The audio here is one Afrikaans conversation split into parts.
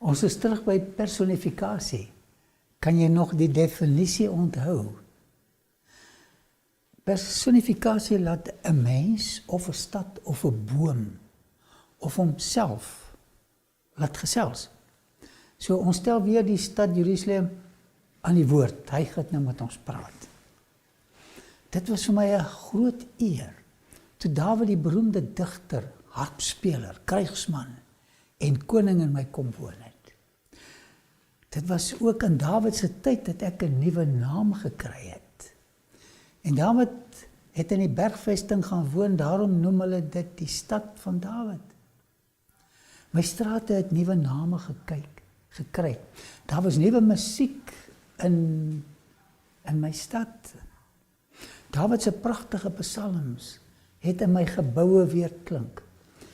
Ons is terug by personifikasie. Kan jy nog die definisie onthou? Personifikasie laat 'n mens of 'n stad of 'n boom of homself laat gesels. So ons stel weer die stad Jerusalem aan die woord. Hy gaan nou met ons praat. Dit was vir my 'n groot eer. Toe Dawid die beroemde digter, harpspeler, krygsman en koning in my kom woon het. Dit was ook in Dawid se tyd dat ek 'n nuwe naam gekry het. En Dawid het in die bergvesting gaan woon, daarom noem hulle dit die stad van Dawid. My strate het nuwe name gekry. Daar was nuwe musiek in my stad. Dawid se pragtige psalms het in my geboue weer klink.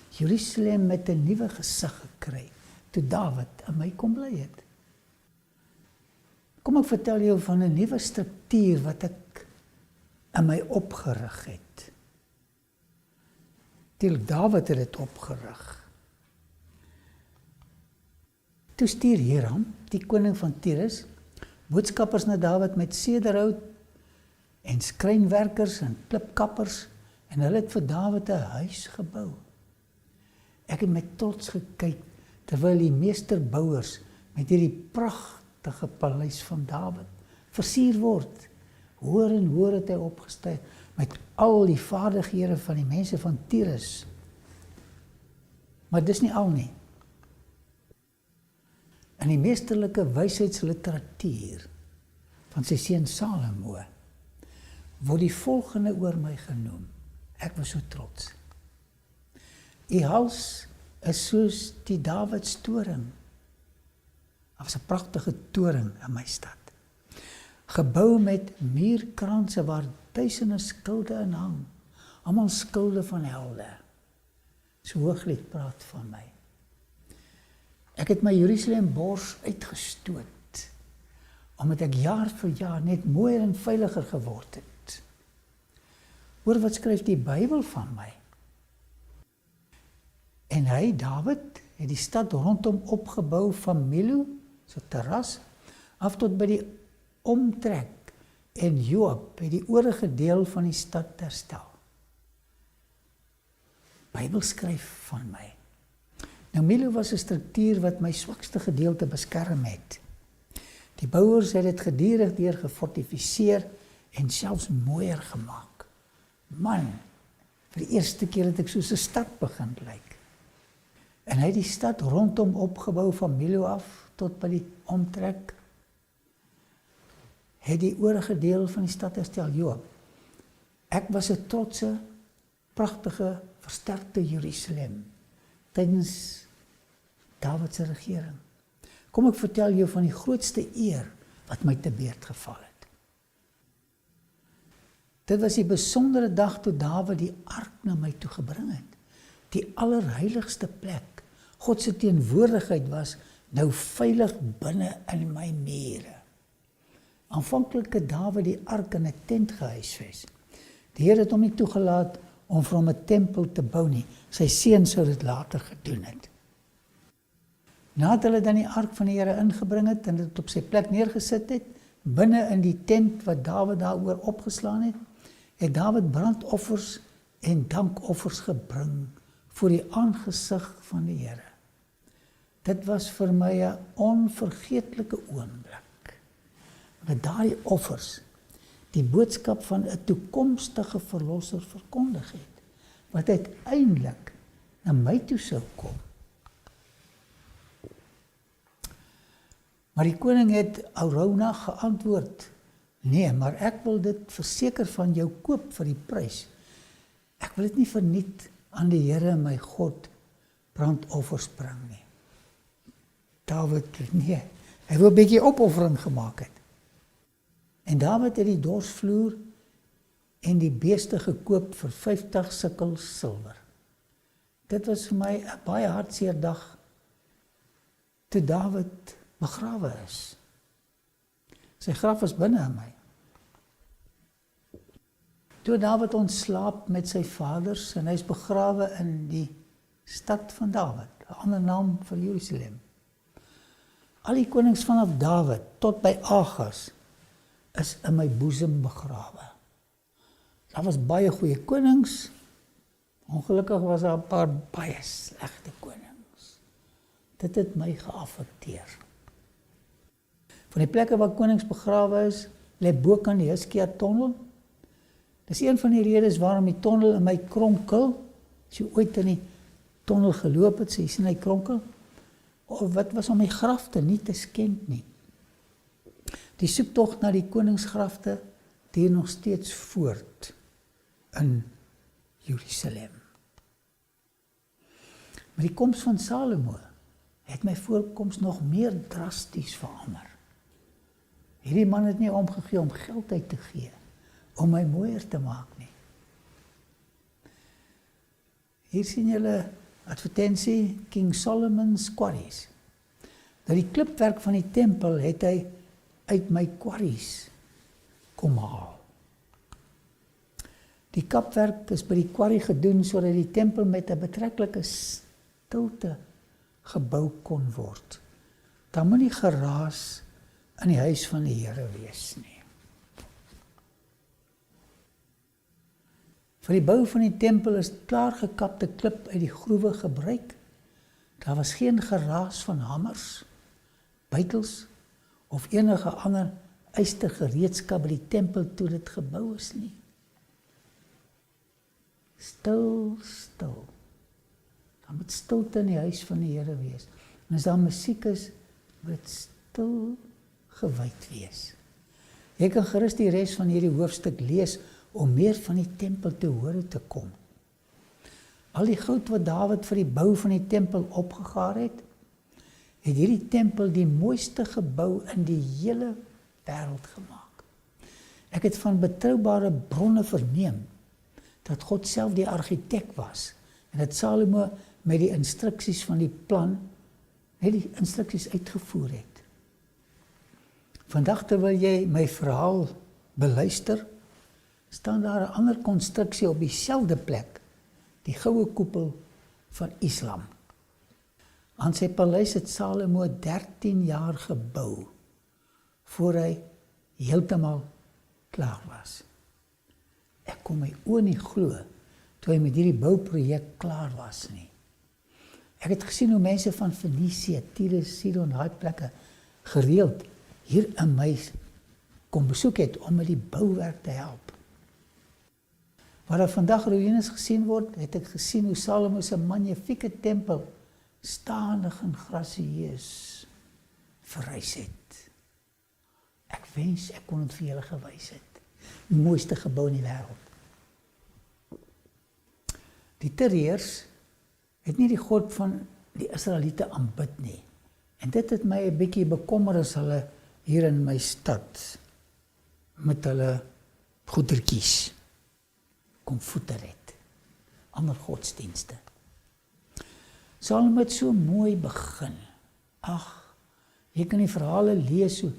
Jerusalem met 'n nuwe gesig gekry, toe Dawid in my kom bly het. Kom ek vertel jou van 'n nuwe struktuur wat ek in my opgerig het. Dawid het dit opgerig. Toe stuur Hiram, die koning van Tyrus, boodskappers na Dawid met sederhout en skrynwerkers en klipkappers, en hulle het vir Dawid 'n huis gebou. Ek het met trots gekyk terwyl die meesterbouers met hierdie pragtige paleis van Dawid versier word. Hoër en hoër het hy opgestyg met al die vaardighede van die mense van Tyrus. Maar dis nie al nie. In die meesterlike wysheidsliteratuur van sy seun Salomo word die volgende oor my genoem. Ek was so trots. U hals is soos die Dawids toring. Dit was 'n pragtige toring in my stad. Gebou met muurkranse waar duisende skilde in hang. Almal skilde van helde. So Hooglied praat van my. Ek het my Jerusalem bors uitgestoot, omdat ek jaar vir jaar net mooier en veiliger geword het. Hoor wat skryf die Bybel van my. En hy, Dawid, het die stad rondom opgebou van Milo, so terras, af tot by die omtrek, en Joab het die oorige deel van die stad herstel. Bybel skryf van my. Nou Milo was 'n struktuur wat my swakste gedeelte beskerm het. Die bouers het dit gedurig deur gefortifiseer en selfs mooier gemaak. Man, vir die eerste keer het ek soos 'n stad begin lyk. En hy het die stad rondom opgebou van Milo af tot by die omtrek. Het die oorige deel van die stad herstel, Joab. Ek was 'n trotse, pragtige, versterkte Jerusalem tydens Dawid se regering. Kom ek vertel jou van die grootste eer wat my te beurt geval het. Dit was die besondere dag toe Dawid die ark na my toe gebring het. Die allerheiligste plek, God se teenwoordigheid was nou veilig binne in my mure. Aanvanklik het Dawid die ark in 'n tent gehuisves. Die Here het hom nie toegelaat om vir hom 'n tempel te bou nie. Sy seun sou dit later gedoen het. Nadat hulle dan die ark van die Here ingebring het en dit op sy plek neergesit het, binne in die tent wat Dawid daaroor opgeslaan het, het Dawid brandoffers en dankoffers gebring voor die aangesig van die Here. Dit was vir my 'n onvergeetlike oomblik. Met daardie offers die boodskap van 'n toekomstige verlosser verkondig het, wat uiteindelik na my toe sou kom. Maar die koning het Arauna geantwoord, nee, maar ek wil dit verseker van jou koop vir die prys. Ek wil dit nie verniet aan die Here my God brandoffers bring nie. Dawid, nee, hy wil 'n bietjie opoffering gemaak het. En Dawid het die dorsvloer en die beeste gekoop vir 50 sikkel silwer. Dit was vir my 'n baie hartseer dag toe Dawid begrawe is. Sy graf is binne in my. Toe Dawid ontslaap met sy vaders en hy is begrawe in die stad van Dawid, 'n ander naam vir Jerusalem. Al die konings vanaf Dawid tot by Agas is in my boesem begrawe. Daar was baie goeie konings, ongelukkig was daar 'n paar baie slegte konings. Dit het my geaffekteer. Van die plekke waar konings begrawe is, lê bo kan die Hiskia tonnel. Dis een van die redes waarom die tonnel in my kronkel, as jy ooit in die tonnel geloop het, so jy sien hy kronkel, of wat was om die grafte nie te skend nie. Die soektog na die koningsgrafte duur nog steeds voort in Jerusalem. Met die koms van Salomo het my voorkoms nog meer drasties verander. Hierdie man het nie omgegee om geld uit te gee, om my mooier te maak nie. Hier sien julle advertensie King Solomon's Quarries. Dat die klipwerk van die tempel het hy uit my quarries kom haal. Die kapwerk is by die quarry gedoen sodat die tempel met 'n betreklike stilte gebou kon word. Daar moet nie geraas in die huis van die Here wees nie. Vir die bou van die tempel is klaargekapte klip uit die groewe gebruik. Daar was geen geraas van hamers, bytels of enige ander ystergereedskap by die tempel toe dit gebou is nie. Stil, stil. Daar moet stilte in die huis van die Here wees. En as daar musiek is, moet dit stil gewyd wees. Jy kan gerus die res van hierdie hoofstuk lees om meer van die tempel te hore te kom. Al die goud wat Dawid vir die bou van die tempel opgegaar het hierdie tempel die mooiste gebou in die hele wêreld gemaak. Ek het van betroubare bronne verneem dat God self die argitek was en dat Salomo met die instruksies van die plan die instruksies uitgevoer het. Vandag terwyl jy my verhaal beluister, staan daar 'n ander konstruksie op dieselfde plek, die goue koepel van Islam. Aan sy paleis het Salomo 13 jaar gebou, voor hy heeltemal klaar was. Ek kon my oë nie glo, toe hy met hierdie bouprojek klaar was nie. Ek het gesien hoe mense van Fenisië, Tyrus, Sidon, daai plekke, gereeld hier in my kom besoek het, om met die bouwerk te help. Waar daar vandag ruïnes gesien word, het ek gesien hoe Salomo se magnifieke tempel stadig en grasieus verrys het. Ek wens ek kon dit vir julle gewys het. Die mooiste gebou in die wêreld. Die Tyreërs het nie die God van die Israeliete aanbid nie. En dit het my 'n bietjie bekommer as hulle hier in my stad met hulle goedertjies kom voeter het. Ander godsdienste. Salomo het so mooi begin. Ag, jy kan die verhale lees hoe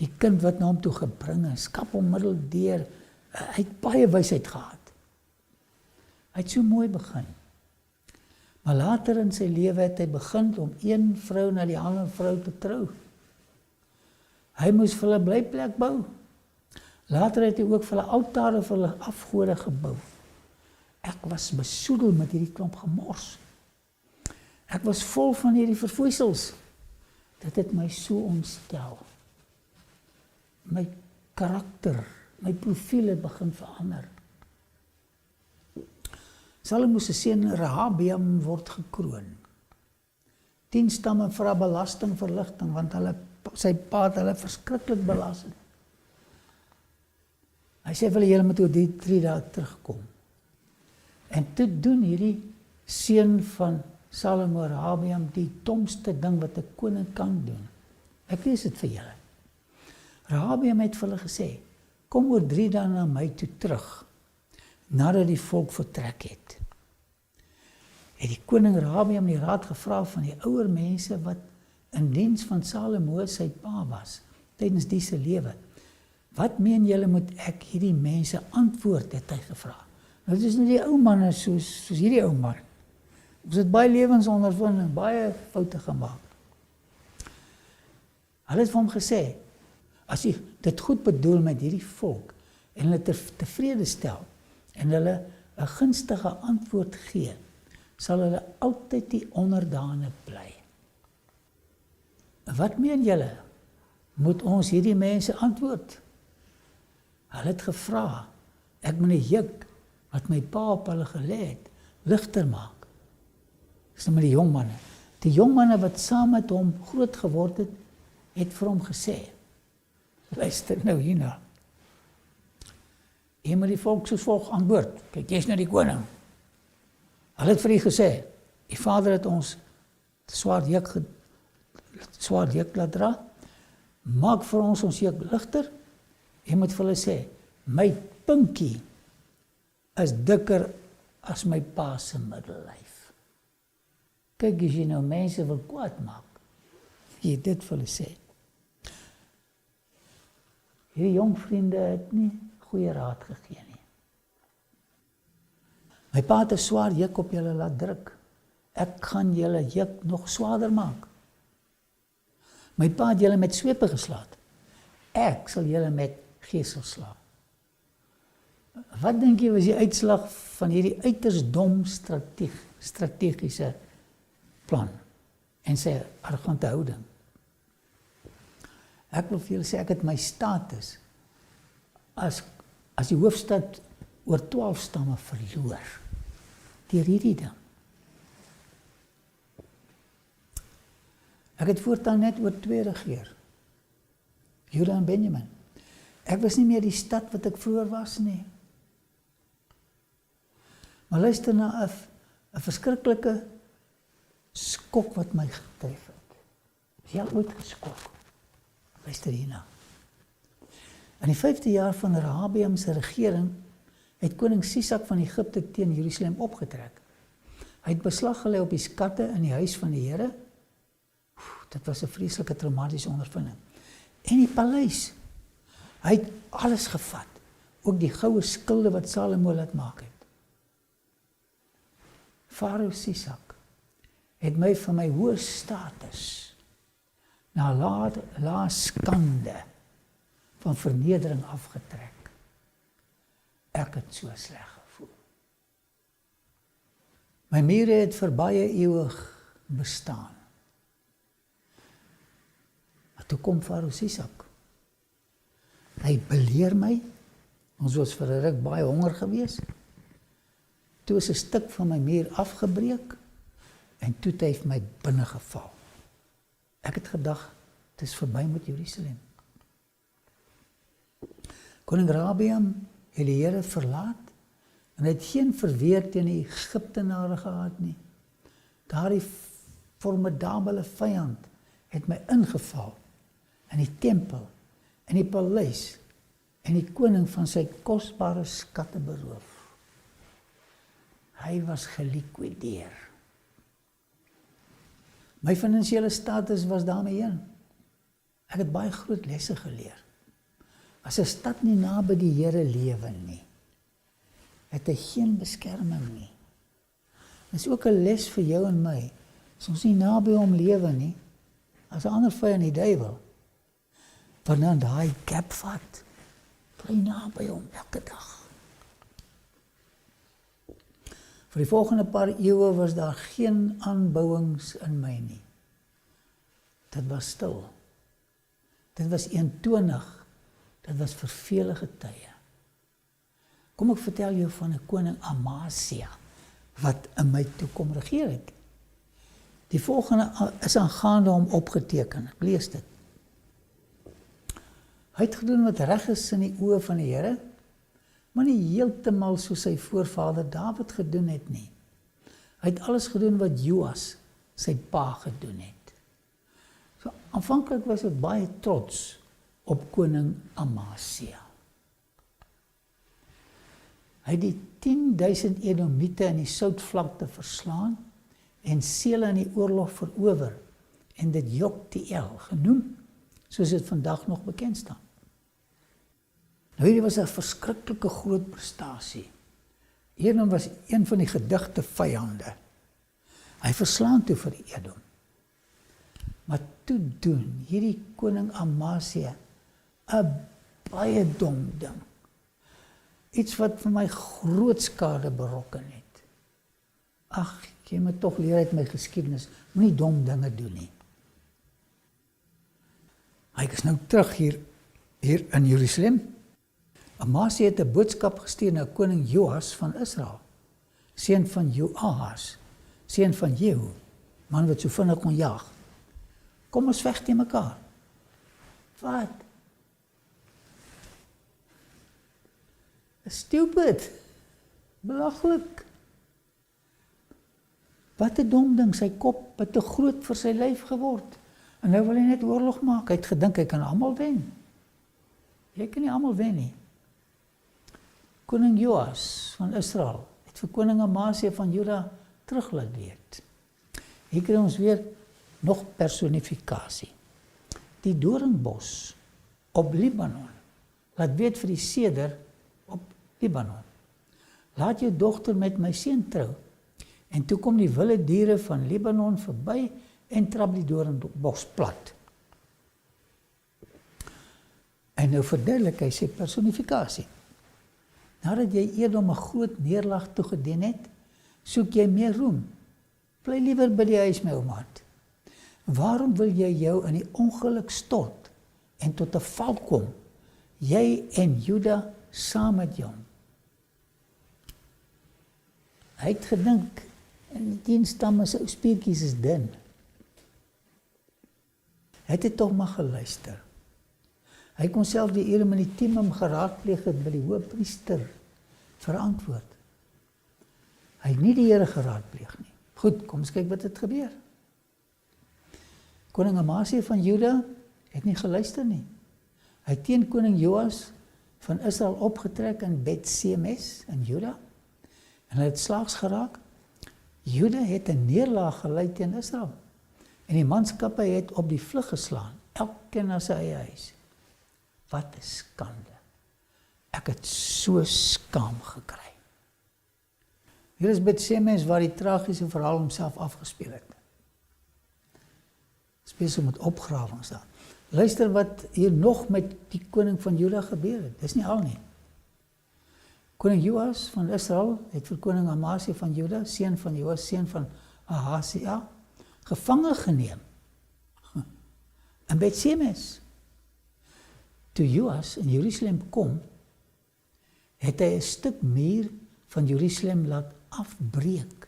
die kind wat na hom toe gebring is, skap hom middeldeur, hy het baie wysheid gehad. Hy het so mooi begin. Maar later in sy lewe het hy begin om een vrou na die ander vrou te trou. Hy moes vir hulle blyplek bou. Later het hy ook vir hulle altare vir hulle afgode gebou. Ek was besoedel met hierdie klomp gemors. Ek was vol van hierdie verfoeisels. Dit het my so ontstel. My karakter, my profiel het begin verander. Salomo se seun Rehabeam word gekroon. 10 stamme vra belastingverligting, want sy pa het hulle verskriklik belas. Hy sê vir julle moet oor die 3 dae terugkom. En toe doen hierdie seun van Salomo, Rehabeam, die domste ding wat 'n koning kan doen. Ek lees dit vir julle. Rehabeam het vir hulle gesê, kom oor 3 dae na my toe terug, nadat die volk vertrek het. Het die koning Rehabeam die raad gevra van die ouer mense wat in diens van Salomo sy pa was, tydens die se lewe. Wat meen julle moet ek hierdie mense antwoord, het hy gevra. Nou dit is nie die ou manne soos hierdie ou man. Ons het baie lewensondervinding, baie foute gemaak. Hulle het vir hom gesê, as jy dit goed bedoel met hierdie volk, en hulle tevrede stel, en hulle 'n gunstige antwoord gee, sal hulle altyd die onderdane bly. Wat meen julle? Moet ons hierdie mense antwoord? Hulle het gevra, ek moet die juk wat my pa op hulle gelê het, ligter maak. Dis nou met die jong manne. Die jong manne wat saam met hom groot geword het, het vir hom gesê, luister nou hierna. Jy moet die volk soos volg antwoord. Kyk, jy is nou die koning. Hulle het vir u gesê, die vader het ons swaar juk laat dra, maak vir ons juk ligter. Jy moet vir hulle sê, my pinkie is dikker as my pa se middellyf. Kyk, as jy nou mense wil kwaad maak, jy dit vir hulle sê. Hierdie jong vriende het nie goeie raad gegee nie. My pa het 'n swaar juk op julle laat druk. Ek gaan julle juk nog swaarder maak. My pa het julle met swepe geslaan. Ek sal julle met gesels slaan. Wat dink jy was die uitslag van hierdie uiters dom strategiese plan en sy arrogante houding? Ek wil vir julle sê, ek het my status as die hoofstad oor 12 stamme verloor deur hierdie ding. Ek het voortaan net oor 2 regeer, Juda en Benjamin. Ek was nie meer die stad wat ek vroeër was nie. Maar luister na 'n verskriklike skok wat my getref het. Is jy al ooit geskok? Luister hierna. In die 5de jaar van Rehabeam se regering het koning Sisak van Egipte teen Jerusalem opgetrek. Hy het beslag gelê op die skatte in die huis van die Here. Dit was 'n vreeslike traumatiese ondervinding. En die paleis. Hy het alles gevat, ook die goue skilde wat Salomo laat maak het. Farao Sisak het my van my hoë status na lae skande van vernedering afgetrek. Ek het so sleg gevoel. My mure het vir baie ewig bestaan. Maar toe kom Farao Sisak. Hy beleer my. Ons was vir 'n ruk baie honger gewees. Toe is 'n stuk van my muur afgebreek en toe het hy my binne geval. Ek het gedag, dit is verby met Jerusalem. Koning Rehabeam het die Here verlaat en het geen verweer teen die Egiptenare gehad nie. Daardie formidabele vyand het my ingeval in die tempel, in die paleis en die koning van sy kosbare skatte beroof. Hy was gelikwideer. My finansiële status was daarmee heen. Ek het baie groot lesse geleer. As 'n stad nie naby die Here lewe nie, het hy geen beskerming nie. Dit is ook 'n les vir jou en my. As ons nie naby hom lewe nie, as 'n ander vyand die duiwel, want dan daai gap vat, bly naby hom elke dag. Vir die volgende paar eeue was daar geen aanbouings in my nie. Dit was stil. Dit was eentonig. Dit was vervelige tye. Kom ek vertel jou van 'n koning Amasia wat in my toe kom regeer het. Die volgende is aangaande hom opgeteken. Ek lees dit. Hy het gedoen wat reg is in die oë van die Here, maar nie heeltemal soos sy voorvader Dawid gedoen het nie. Hy het alles gedoen wat Joas, sy pa, gedoen het. So aanvanklik was ek baie trots op koning Amasia. Hy het die 10.000 Edomiete in die Soutvlakte verslaan en Sela in die oorlog verower en dit Joktiel genoem, soos dit vandag nog bekend staan. Nou hierdie was 'n verskriklike groot prestasie. Edom was een van die gedigte vyande. Hy verslaan toe vir Edom. Maar toe doen hierdie koning Amasia 'n baie dom ding. Iets wat vir my groot skade berokken het. Ag, jy moet tog leer uit my geskiedenis, moenie dom dinge doen nie. Hy is nou terug hier in Jerusalem. Amasia het 'n boodskap gestuur na koning Joas van Israel, seun van Joahas, seun van Jehu, man wat so vinnig kon jag. Kom ons veg teen mekaar. Wat? Stupid. Belaglik. Wat 'n dom ding, sy kop het te groot vir sy lyf geword. En nou wil hy net oorlog maak. Hy het gedink hy kan almal wen. Jy kan nie almal wen nie. Koning Joas van Israel het vir koning Amasia van Juda terug laat weet. Hier kry ons weer nog personifikasie. Die doringbos op Libanon laat weet vir die seder op Libanon. Laat jou dogter met my seun trou. En toe kom die wilde diere van Libanon verby en trap die doringbos plat. En nou verduidelik hy sy personifikasie. Nadat jy Edom 'n groot neerlag toegedien het, soek jy meer roem. Bly liewer by die huis, my oumaat. Waarom wil jy jou in die ongeluk stort en tot 'n val kom, jy en Juda saam met jou? Hy het gedink, en die 10 stamme se spiertjies is dun. Hy het tog maar geluister. Hy kon self die Urim en die Thummim geraadpleeg het by die hoofpriester verantwoord. Hy het nie die Here geraadpleeg nie. Goed, kom ons kyk wat het gebeur. Koning Amasia van Juda het nie geluister nie. Hy het teen koning Joas van Israel opgetrek in Bet-Semes in Juda en hy het slaags geraak. Juda het 'n neerlaag gelei teen Israel en die manskappe het op die vlug geslaan, elkeen na sy eie huis. Wat 'n skande. Ek het so skaam gekry. Hier is Bet-Semes waar die tragiese verhaal homself afgespeel het. Spesiaal met opgrawings daar. Luister wat hier nog met die koning van Juda gebeur het. Dis nie al nie. Koning Joas van Israel het vir koning Amasia van Juda, seun van Joas, seun van Ahasia, gevange geneem. In Bet-Semes. Toe Joas in Jerusalem kom, het hy 'n stuk muur van Jerusalem laat afbreek,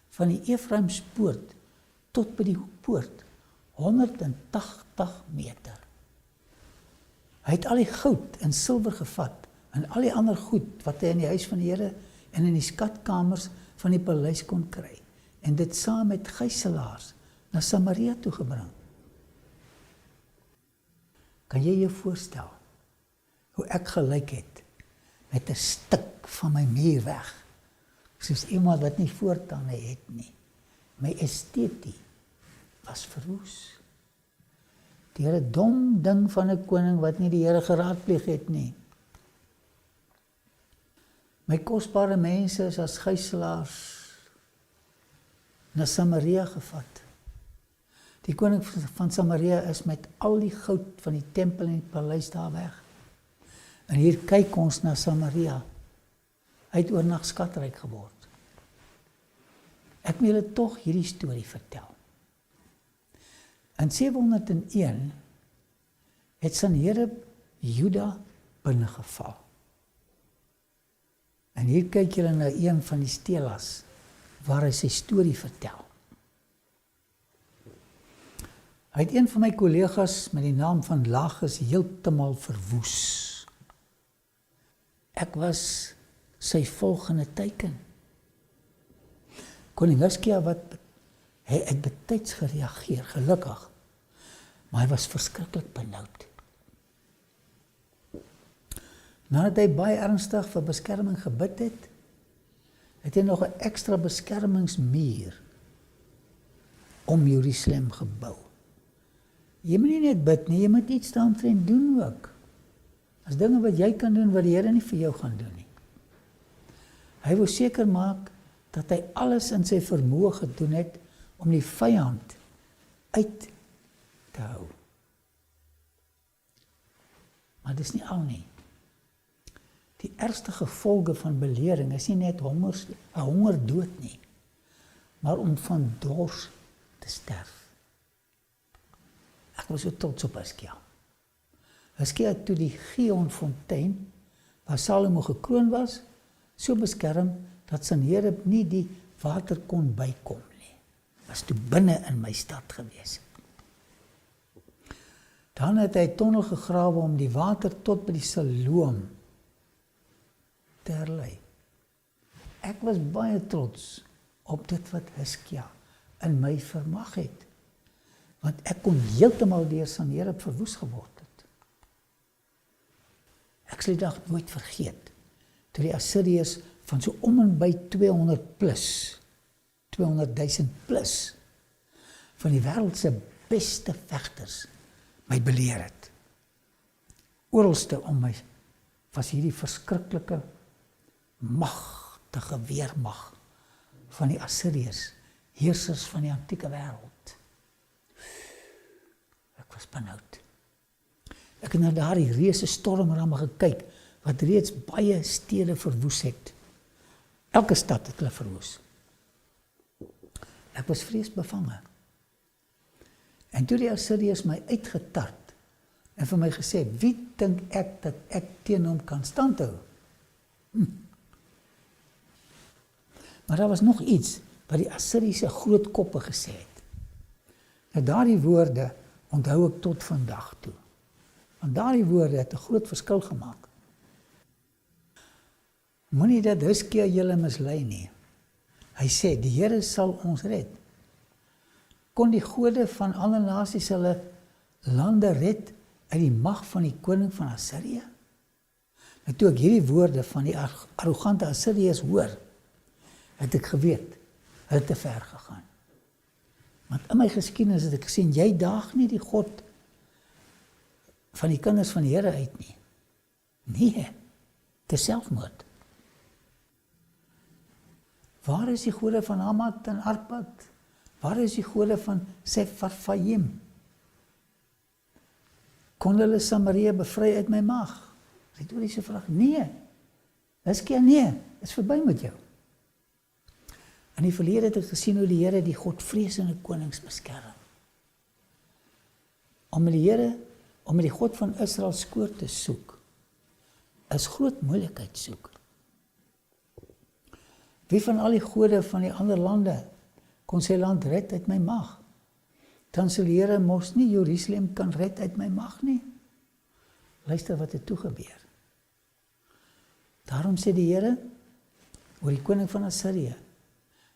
van die Efraimspoort tot by die hoekpoort, 180 meter. Hy het al die goud en silwer gevat, en al die ander goed wat hy in die huis van die Here en in die skatkamers van die paleis kon kry, en dit saam met gijslaers na Samaria toe gebring. Kan jy jou voorstel hoe ek gelyk het met 'n stuk van my muur weg, soos iemand wat nie voortande het nie. My estetie was verwoes. Die hele dom ding van 'n koning wat nie die Here geraadpleeg het nie. My kosbare mense is as gijslaers na Samaria gevat. Die koning van Samaria is met al die goud van die tempel en die paleis daar weg. En hier kyk ons na Samaria. Hy het oornag skatryk geword. Ek wil julle tog hierdie storie vertel. In 701 het Sanherib Juda binnengeval. En hier kyk julle na een van die stelas waar hy sy storie vertel. Hy het een van my kollegas met die naam van Lagus heeltemal verwoes. Ek was sy volgende teiken. Koning Hiskia hy het betyds gereageer, gelukkig, maar hy was verskriklik benoud. Nadat hy baie ernstig vir beskerming gebid het, het hy nog 'n ekstra beskermingsmuur om Jerusalem gebou. Jy moet nie net bid nie, jy moet iets daaromtrent doen ook. As dinge wat jy kan doen, wat die Here nie vir jou gaan doen nie. Hy wil seker maak, dat hy alles in sy vermoë gedoen het, om die vyand uit te hou. Maar dis nie al nie. Die ergste gevolge van belering is nie net 'n hongerdood nie, maar om van dors te sterf. Ek was so trots op Hiskia. Hiskia het toe die Gihonfontein, waar Salomo gekroon was, so beskerm, dat Sanherib nie die water kon bykom nie. Was toe binne in my stad gewees. Dan het hy 'n tonnel gegrawe om die water tot by die Siloam te herlei. Ek was baie trots op dit wat Hiskia in my vermag het, want ek kon heeltemal deur Sanherib verwoes geword het. Ek sal die dag nooit vergeet, toe die Assiriërs van so om en by 200.000 plus, van die wêreld se beste vegters my beleer het. Oralste om my was hierdie verskriklike magtige weermag van die Assiriërs, heersers van die antieke wêreld. Ek was benoud. Ek het na daardie reuse stormramme gekyk, wat reeds baie stede verwoes het. Elke stad het hulle verwoes. Ek was vreesbevange. En toe die Assiriërs my uitgetart en vir my gesê, wie dink ek dat ek teen hom kan standhou? Maar daar was nog iets wat die Assiriese grootkoppe gesê het. Nou daardie woorde onthou ek tot vandag toe. Want daardie woorde het 'n groot verskil gemaak. Moenie dat Hiskia julle mislei nie. Hy sê, die Here sal ons red. Kon die gode van alle nasies hulle lande red uit die mag van die koning van Assirië? En toe ek hierdie woorde van die arrogante Assiriërs hoor, het ek geweet, hulle het te ver gegaan. Want in my geskiedenis het ek gesien, jy daag nie die God van die kinders van die Here uit nie. Nee, dis selfmoord. Waar is die gode van Hamat en Arpad? Waar is die gode van Sepharvaim? Kon hulle Samaria bevry uit my mag? Retoriese vraag, nee. Hiskia, nee, is verby met jou. In die verlede het ek gesien hoe die Here die godvreesende konings beskerm. Om met die God van Israel skoor te soek, is groot moeilikheid soek. Wie van al die gode van die ander lande kon sy land red uit my mag? Dan sal die Here mos nie Jerusalem kan red uit my mag nie. Luister wat het toe gebeur. Daarom sê die Here, oor die koning van Assirië,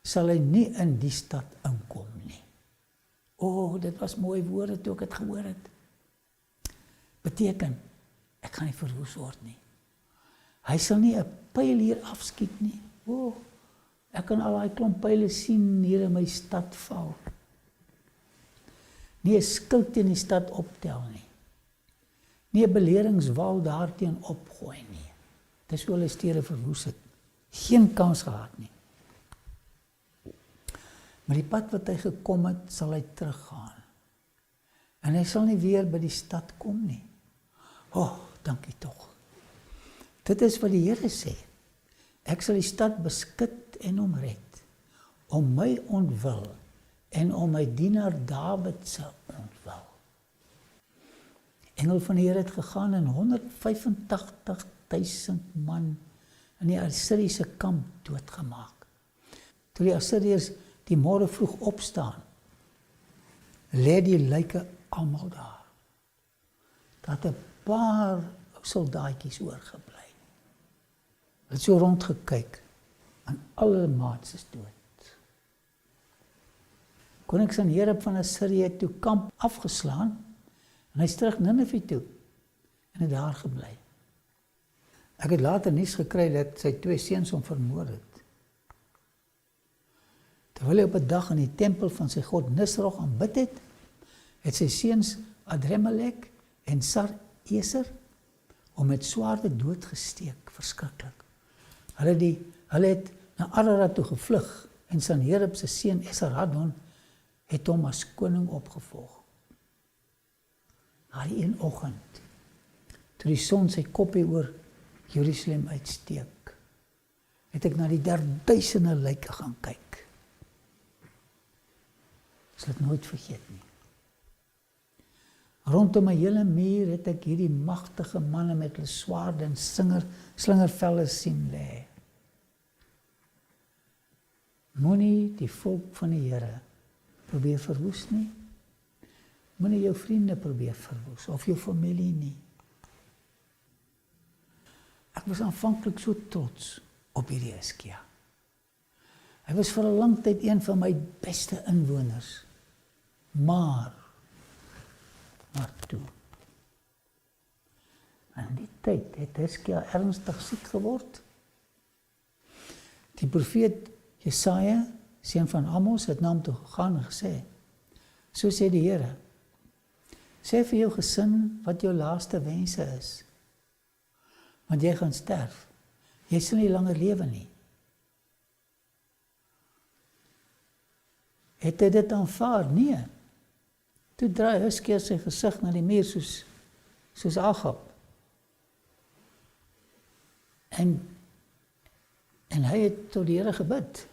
sal hy nie in die stad inkom nie. Dit was mooi woorde toe ek het gehoor het. Beteken, ek gaan nie verwoes word nie. Hy sal nie 'n pyl hier afskiet nie. Ek kan al die klomp pyle sien hier in my stad val. Nie 'n skild teen die stad optel nie. Nie 'n beleringswal daarteen opgooi nie. Dis hoe hulle stede verwoes het. Geen kans gehad nie. Maar die pad wat hy gekom het, sal hy teruggaan. En hy sal nie weer by die stad kom nie. Dankie tog. Dit is wat die Here sê. Ek sal die stad beskut en hom red, om my ontwil en om my dienaar Dawid se ontwil. Engel van die Here het gegaan en 185.000 man in die Assiriese kamp doodgemaak. Toe die Assiriërs die môre vroeg opstaan, lê die lyke almal daar. Daar het 'n paar soldaatjies oorgebly. Hulle het so rondgekyk en alle maats is dood. Koning Sanherib van Assirië het toe kamp afgeslaan en hy is terug Ninive toe en het daar gebly. Ek het later nuus gekry dat sy 2 seuns hom vermoor het. Terwyl hy op 'n dag in die tempel van sy god Nisroch aanbid het, het sy seuns Adremelek en Sareser hom met swaarde doodgesteek, verskriklik. Hulle het na Ararat toe gevlug en Sanherib se seun Esarhaddon het hom as koning opgevolg. Daai een oggend, toe die son sy koppie oor Jerusalem uitsteek, het ek na die duisende lyke gaan kyk. Ek sal dit nooit vergeet nie. Rondom my hele muur het ek hierdie magtige manne met hulle swaarde en slingervelle sien lê. Moenie die volk van die Here probeer verwoes nie. Moenie jou vriende probeer verwoes, of jou familie nie. Ek was aanvanklik so trots op hierdie Hizkia. Hy was vir 'n lang tyd een van my beste inwoners. Maar toe. In die tyd het Hizkia ernstig siek geword. Die profeet Jesaja, seun van Amos, het na hom toe gegaan en gesê, so sê die Here, sê vir jou gesin wat jou laaste wense is, want jy gaan sterf. Jy sal nie langer lewe nie. Het hy dit aanvaar? Nee. Toe draai Hizkia sy gesig na die muur soos Agab. En hy het tot die Here gebid.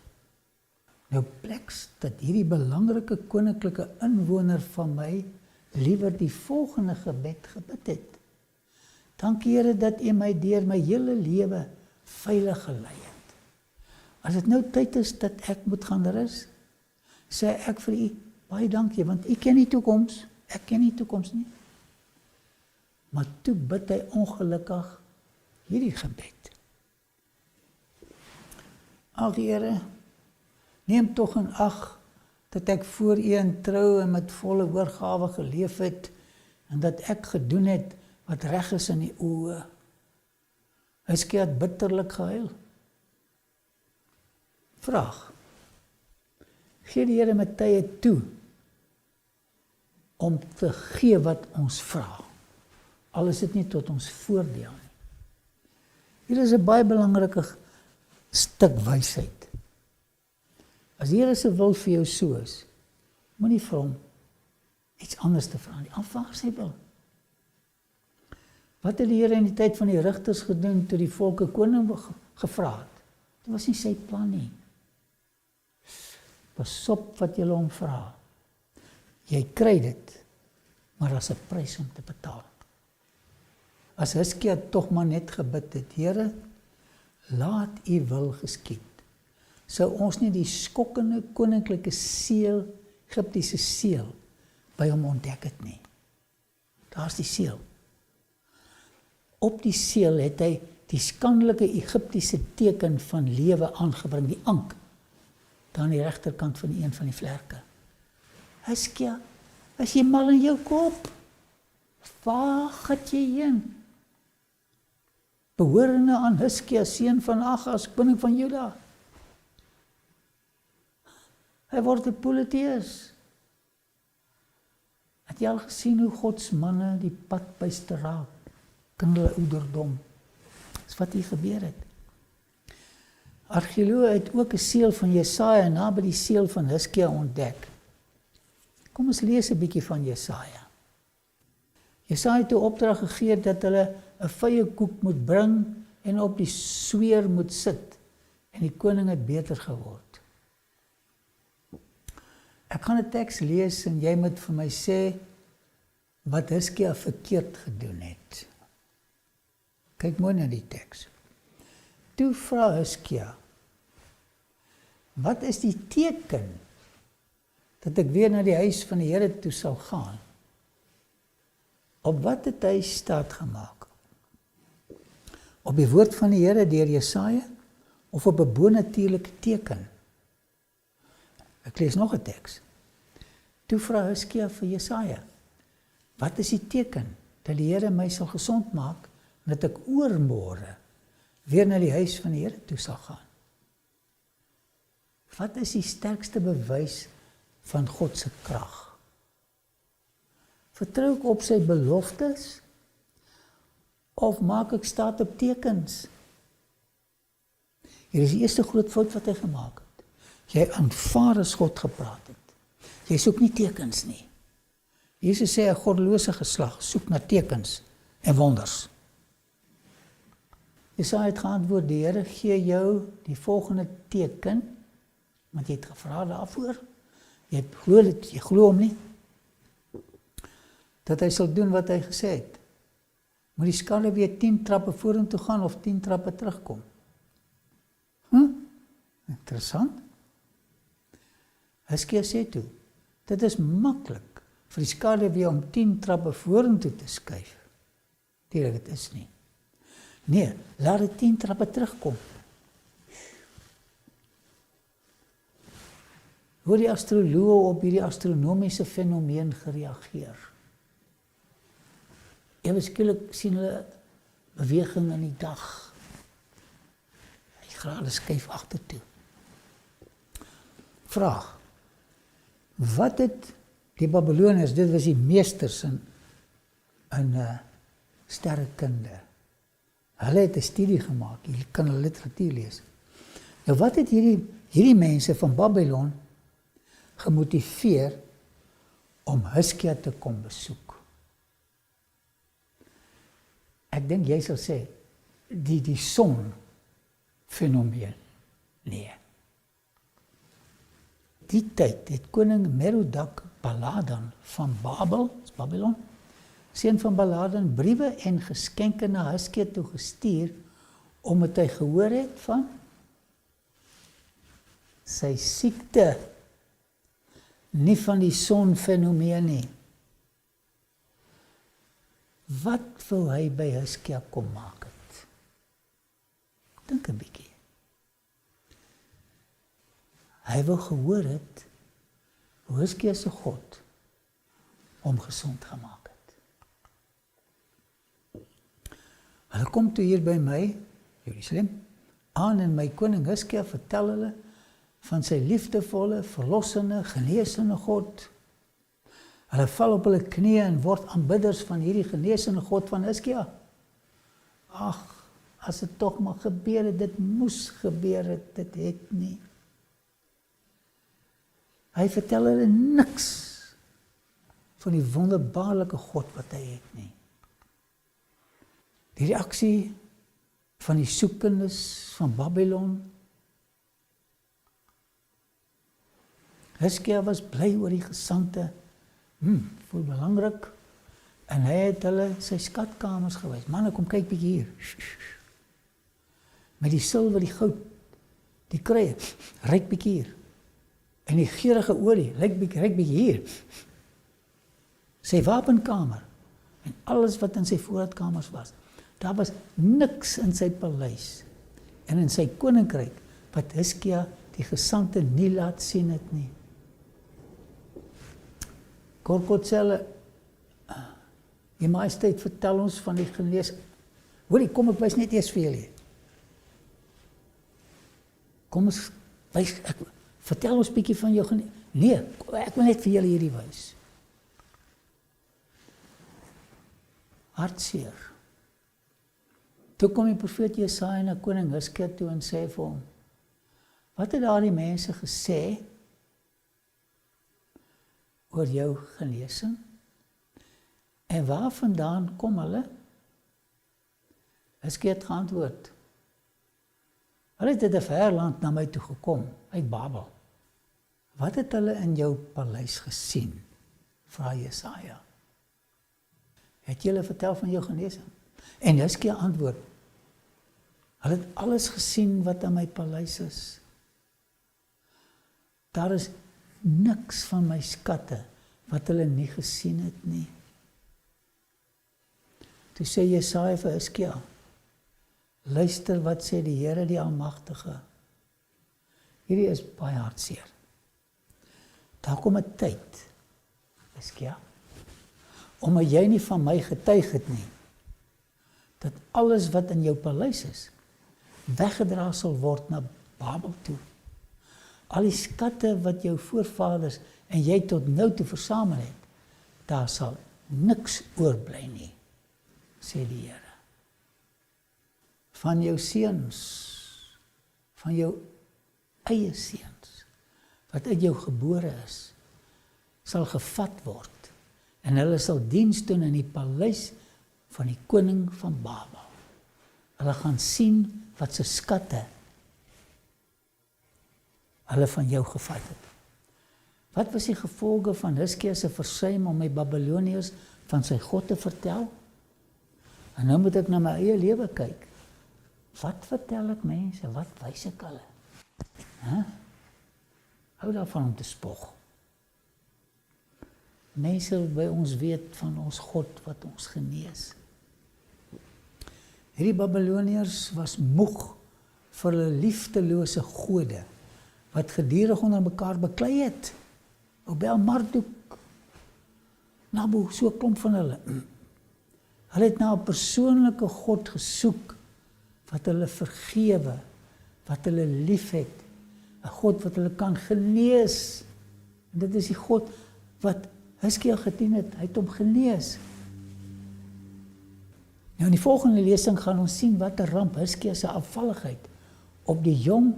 Nou plek dat hierdie belangrike koninklike inwoner van my liewer die volgende gebed gebid het. Dankie Here dat U my deur my hele lewe veilig gelei het. As dit nou tyd is dat ek moet gaan rus, sê ek vir U baie dankie, want U ken die toekoms, ek ken die toekoms nie. Maar toe bid hy ongelukkig hierdie gebed. Ag Here, neem tog in ag dat ek voor U in trou en met volle oorgawe geleef het en dat ek gedoen het wat reg is in U oë. Hizkia het bitterlik gehuil. Vraag: gee die Here met tye toe om te gee wat ons vra, al is dit nie tot ons voordeel nie. Hier is 'n baie belangrike stuk wysheid. As die Here se wil vir jou so is, moenie vir hom iets anders te vra nie. Aanvaar sy wil. Wat het die Here in die tyd van die rigters gedoen toe die volk 'n koning gevra het? Dit was nie sy plan nie. Pas op wat jy hom vra. Jy kry dit, maar daar's 'n prys om te betaal. As Hizkia tog maar net gebid het, Here, laat U wil geskied, sou ons nie die skokkende koninklike seël, Egiptiese seël, by hom ontdek het nie. Daar's die seël. Op die seël het hy die skandelike Egiptiese teken van lewe aangebring, die ank, daar aan die regterkant van een van die vlerke. Hizkia, is jy mal in jou kop? Waar gaan jy heen? Behorende aan Hizkia, seun van Agas, koning van Juda. Hy word 'n Polytheus. Het jy al gesien hoe Gods manne die pad byste raak, in hulle ouderdom? Dis wat hier gebeur het. Argeoloë het ook 'n seël van Jesaja naby die seël van Hizkia ontdek. Kom ons lees 'n bietjie van Jesaja. Jesaja het 'n opdrag gegee dat hulle 'n vyekoek moet bring en op die sweer moet sit, en die koning het beter geword. Ek gaan 'n teks lees en jy moet vir my sê wat Hizkia verkeerd gedoen het. Kyk mooi na die teks. Toe vra Hizkia, wat is die teken dat ek weer na die huis van die Here toe sal gaan? Op wat het hy staat gemaak? Op die woord van die Here deur Jesaja of op 'n bonatuurlike teken? Ek lees nog 'n teks. Toe vra Hizkia vir Jesaja, wat is die teken dat die Here my sal gesond maak en dat ek oormôre weer na die huis van die Here toe sal gaan? Wat is die sterkste bewys van God se krag? Vertrou ek op sy beloftes of maak ek staat op tekens? Hier is die eerste groot fout wat hy gemaak het. Jy aanvaar as God gepraat het. Jy soek nie tekens nie. Jesus sê 'n goddelose geslag soek na tekens en wonders. Jesaja het geantwoord, die Here gee jou die volgende teken, want jy het gevra daarvoor. Jy glo hom nie, dat hy sal doen wat hy gesê het. Moet die skade weer 10 trappe vorentoe gaan of 10 trappe terugkom? Interessant. Hizkia sê toe, dit is maklik vir die skade weer om 10 trappe vorentoe te skuif. Dit is nie. Nee, laat dit 10 trappe terugkom. Hoe die astrologe op hierdie astronomiese fenomeen gereageer. Ewe skielik sien hulle beweging in die dag. Die grade skuif agtertoe. Vraag. Wat het die Babyloniërs, dit was die meesters in sterrekunde. Hulle het 'n studie gemaak, jy kan hulle literatuur lees. Nou wat het hierdie mense van Babylon gemotiveer om Hizkia te kom besoek? Ek dink jy sal sê, die son fenomeen. Nee. Die tyd het koning Merodach Baladan van Babylon, seun van Baladan, briewe en geskenke na Hizkia toe gestuur, omdat hy gehoor het van sy siekte, nie van die sonfenomeen nie. Wat wou hy by Hizkia kom maak het? Dink 'n bietjie. Hy wou gehoor het hoe Hizkia se God hom gesond gemaak het. Hulle kom toe hier by my, Jerusalem, aan en my koning Hizkia vertel hulle van sy liefdevolle, verlossende, genesende God. Hulle val op hulle knieë en word aanbidders van hierdie genesende God van Hizkia. Ag, as dit tog maar gebeur het, dit moes gebeur het, dit het nie. Hy vertel hulle niks van die wonderbaarlike God wat hy het nie. Die reaksie van die soekendes van Babylon. Hizkia was bly oor die gesandte, voel belangrik, en hy het hulle sy skatkamers gewys. Manne, kom kyk bietjie hier. Met die silwer, die goud, die kruie, ryk bietjie hier. En die geurige olie, ryk bietjie hier. Sy wapenkamer, en alles wat in sy voorraadkamers was. Daar was niks in sy paleis, en in sy koninkryk, wat Hizkia die gesandte nie laat sien het nie. Korkot sê hulle, die majesteit vertel ons van die genees. Hoorie, kom ek wys net eers vir julle. Kom ons wys, vertel ons bietjie van jou genees. Nee, ek wil net vir julle hierdie wys. Hartseer. Toe kom die profeet Jesaja na koning Hizkia toe en sê vir hom, wat het daardie mense gesê oor jou genesing? En waar vandaan kom hulle? Hizkia het geantwoord, hulle het uit 'n ver land na my toe gekom, uit Babel. Wat het hulle in jou paleis gesien? Vra Jesaja. Het jy hulle vertel van jou genesing? En Hizkia antwoord, hulle het alles gesien wat in my paleis is. Daar is niks van my skatte wat hulle nie gesien het nie. Toe sê Jesaja vir Hizkia, luister wat sê die Here die Almagtige. Hierdie is baie hartseer. Daar kom 'n tyd, Hizkia, omdat jy nie van my getuig het nie, dat alles wat in jou paleis is, weggedra sal word na Babel toe. Al die skatte wat jou voorvaders en jy tot nou toe versamel het, daar sal niks oorbly nie, sê die Here. Van jou seuns, van jou eie seuns, wat uit jou gebore is, sal gevat word En hulle sal diens doen in die paleis van die koning van Babel. Hulle gaan sien wat se skatte hulle van jou gevat het. Wat was die gevolge van Hizkia se versuim om my Babiloniërs van sy God te vertel? En nou moet ek na my eie lewe kyk. Wat vertel ek mense? Wat wys ek hulle? Hou daarvan om te spog. Mense wil by ons weet van ons God wat ons genees. Hierdie Babiloniërs was moeg vir hulle liefdelose gode wat gedurig onder mekaar beklei het. Obel, Marduk, Nabu, so 'n klomp van hulle. Hulle het na 'n persoonlike God gesoek wat hulle vergewe, wat hulle liefhet, 'n God wat hulle kan genees. En dit is die God wat Hizkia gedien het, hy het hom genees. Nou in die volgende lesing gaan ons sien wat 'n ramp Hizkia se afvalligheid op die jong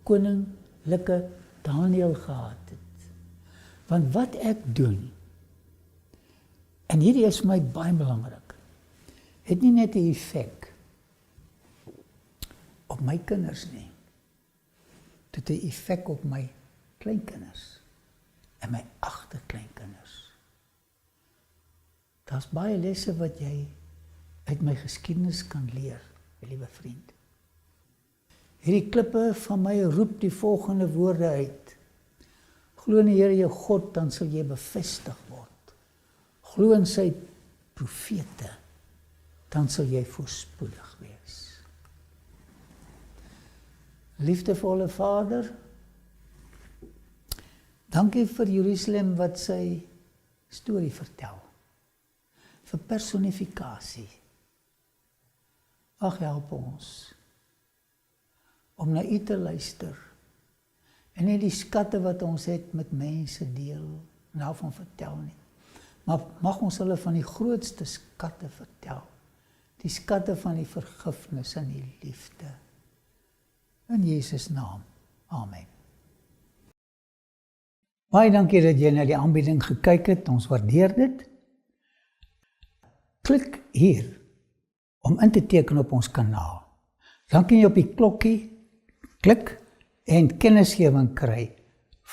koninklike Daniël gehad het. Want wat ek doen, en hierdie is vir my baie belangrik, het nie net 'n effek op my kinders nie, dit het 'n effek op my kleinkinders en my agterkleinkinders. Daar's baie lesse wat jy uit my geskiedenis kan leer, my liewe vriend. Hierdie klippe van my roep die volgende woorde uit. Glo in die Here jou God, dan sal jy bevestig word. Glo in sy profete, dan sal jy voorspoedig wees. Liefdevolle Vader, dankie vir Jerusalem wat sy storie vertel. Vir personifikasie. Ag, help ons om na U te luister en nie die skatte wat ons het met mense deel en daarvan vertel nie. Maar mag ons hulle van die grootste skatte vertel. Die skatte van die vergifnis en die liefde. In Jesus naam. Amen. Baie dankie dat jy na die aanbieding gekyk het. Ons waardeer dit. Klik hier om in te teken op ons kanaal. Dan kan jy op die klokkie klik en kennisgewing kry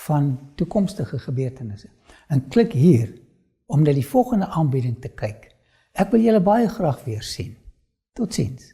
van toekomstige gebeurtenisse. En klik hier om na die volgende aanbieding te kyk. Ek wil julle baie graag weer sien. Totsiens.